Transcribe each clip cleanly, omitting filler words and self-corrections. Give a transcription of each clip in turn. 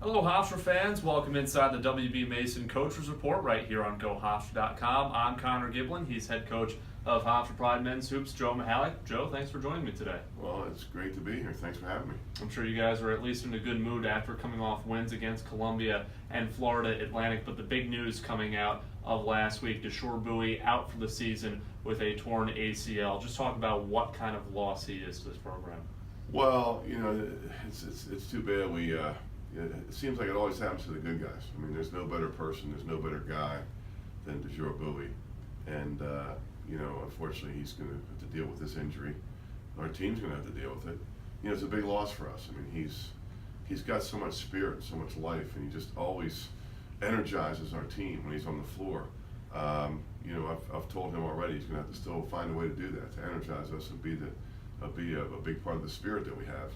Hello, Hofstra fans. Welcome inside the WB Mason Coaches Report right here on GoHofstra.com. I'm Connor Giblin. He's head coach of Hofstra Pride Men's Hoops, Joe Mihalich. Joe, thanks for joining me today. Well, it's great to be here. Thanks for having me. I'm sure you guys are at least in a good mood after coming off wins against Columbia and Florida Atlantic, but the big news coming out of last week, Deshore Bowie out for the season with a torn ACL. Just talk about what kind of loss he is to this program. Well, it's too bad it seems like it always happens to the good guys. I mean, there's no better person, there's no better guy than Deshore Bowie. And, unfortunately he's going to have to deal with this injury. Our team's going to have to deal with it. It's a big loss for us. I mean, he's got so much spirit, so much life, and he just always energizes our team when he's on the floor. I've told him already he's going to have to still find a way to do that, to energize us and be a big part of the spirit that we have.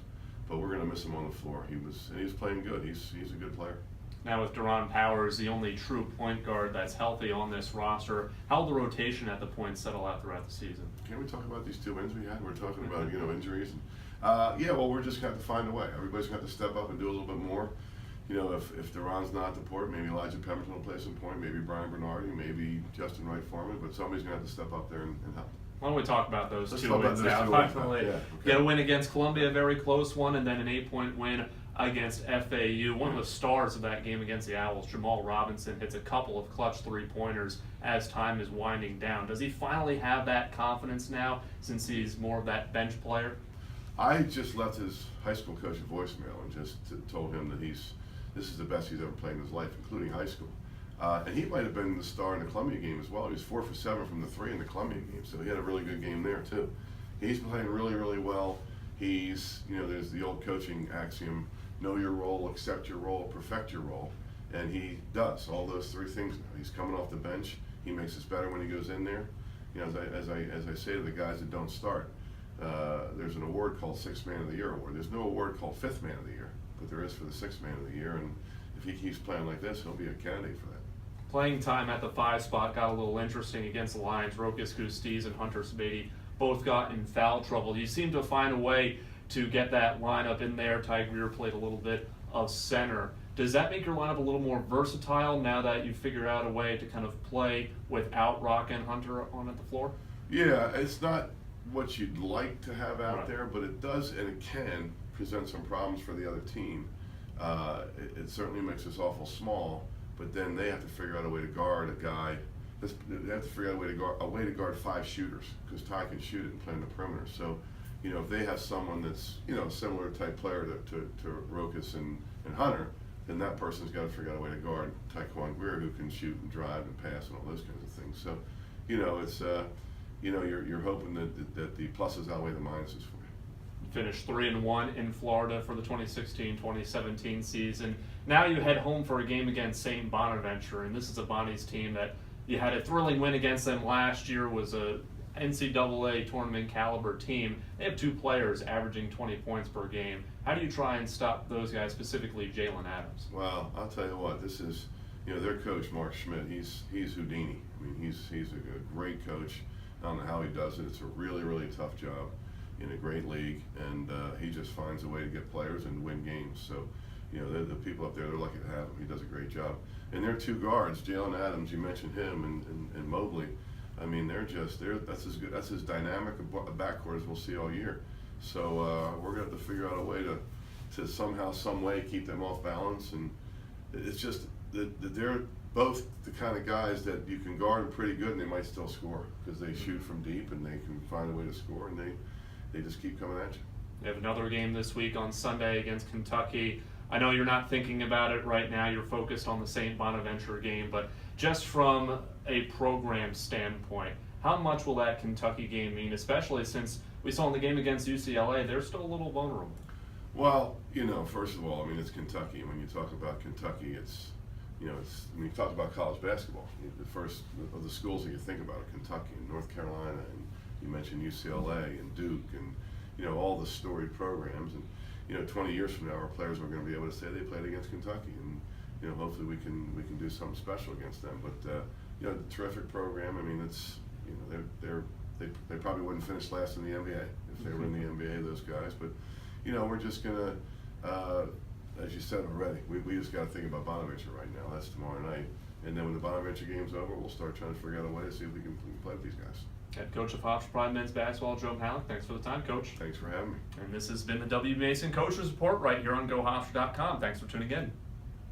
But we're going to miss him on the floor. He's playing good. He's a good player. Now with Deron Powers, the only true point guard that's healthy on this roster, how will the rotation at the point settle out throughout the season? Can we talk about these two wins we had? We're talking about injuries. And, we're just going to have to find a way. Everybody's going to have to step up and do a little bit more. If Deron's not at the port, maybe Elijah Pemberton will play some point, maybe Brian Bernardi, maybe Justin Wright Foreman, but somebody's going to have to step up there and help. Why don't we talk about those Let's two talk wins about now? those two wins. Yeah, okay. Get a win against Columbia, a very close one, and then an 8-point win against FAU. One of the stars of that game against the Owls, Jamal Robinson, hits a couple of clutch three-pointers as time is winding down. Does he finally have that confidence now since he's more of that bench player? I just left his high school coach a voicemail and just told him that this is the best he's ever played in his life, including high school. And he might have been the star in the Columbia game as well. He was 4 for 7 from the three in the Columbia game, so he had a really good game there too. He's playing really, really well. There's the old coaching axiom, know your role, accept your role, perfect your role. And he does all those three things now. He's coming off the bench. He makes us better when he goes in there. As I say to the guys that don't start, there's an award called Sixth Man of the Year award. There's no award called Fifth Man of the Year, but there is for the Sixth Man of the Year. And if he keeps playing like this, he'll be a candidate for that. Playing time at the 5 spot got a little interesting against the Lions. Rokas Gustese and Hunter Sabady both got in foul trouble. You seem to find a way to get that lineup in there. Ty Greer played a little bit of center. Does that make your lineup a little more versatile now that you figured out a way to kind of play without Rock and Hunter on at the floor? Yeah, it's not what you'd like to have out Right. there, but it does and it can present some problems for the other team. It certainly makes us awful small, but then they have to figure out a way to guard a guy. They have to figure out a way to guard 5 shooters, because Ty can shoot it and play in the perimeter. So, if they have someone that's a similar type player to Rokas and Hunter, then that person's got to figure out a way to guard Tyquan Greer, who can shoot and drive and pass and all those kinds of things. So, it's you're hoping that the pluses outweigh the minuses for you. Finished 3-1 in Florida for the 2016-2017 season. Now you head home for a game against St. Bonaventure, and this is a Bonnie's team that you had a thrilling win against them last year. Was a NCAA tournament caliber team. They have 2 players averaging 20 points per game. How do you try and stop those guys, specifically Jalen Adams? Well, I'll tell you what, this is, their coach, Mark Schmidt, he's Houdini. I mean, he's a great coach. I don't know how he does it. It's a really, really tough job in a great league, and he just finds a way to get players and win games. So, the people up there, they're lucky to have him. He does a great job. And their 2 guards, Jalen Adams, you mentioned him, and Mobley. I mean, that's as good. That's as dynamic a backcourt as we'll see all year. So we're going to have to figure out a way to somehow, some way, keep them off balance. And it's just that they're both the kind of guys that you can guard them pretty good, and they might still score because they shoot from deep and they can find a way to score, and they just keep coming at you. You have another game this week on Sunday against Kentucky. I know you're not thinking about it right now. You're focused on the St. Bonaventure game, but just from a program standpoint, how much will that Kentucky game mean, especially since we saw in the game against UCLA, they're still a little vulnerable? Well, first of all, I mean, it's Kentucky. When you talk about Kentucky, it's when you talk about college basketball, the first of the schools that you think about are Kentucky and North Carolina, and you mentioned UCLA and Duke, and all the storied programs. And 20 years from now, our players are going to be able to say they played against Kentucky, and hopefully we can do something special against them. But terrific program. I mean, it's they probably wouldn't finish last in the NBA if they were in the NBA, those guys. But we're just gonna, as you said already, we just got to think about Bonaventure right now. That's tomorrow night. And then when the Bonaventure game's over, we'll start trying to figure out a way to see if we can play with these guys. Head coach of Hofstra Pride men's basketball, Joe Mihalich. Thanks for the time, Coach. Thanks for having me. And this has been the W. Mason Coaches Report right here on GoHofstra.com. Thanks for tuning in.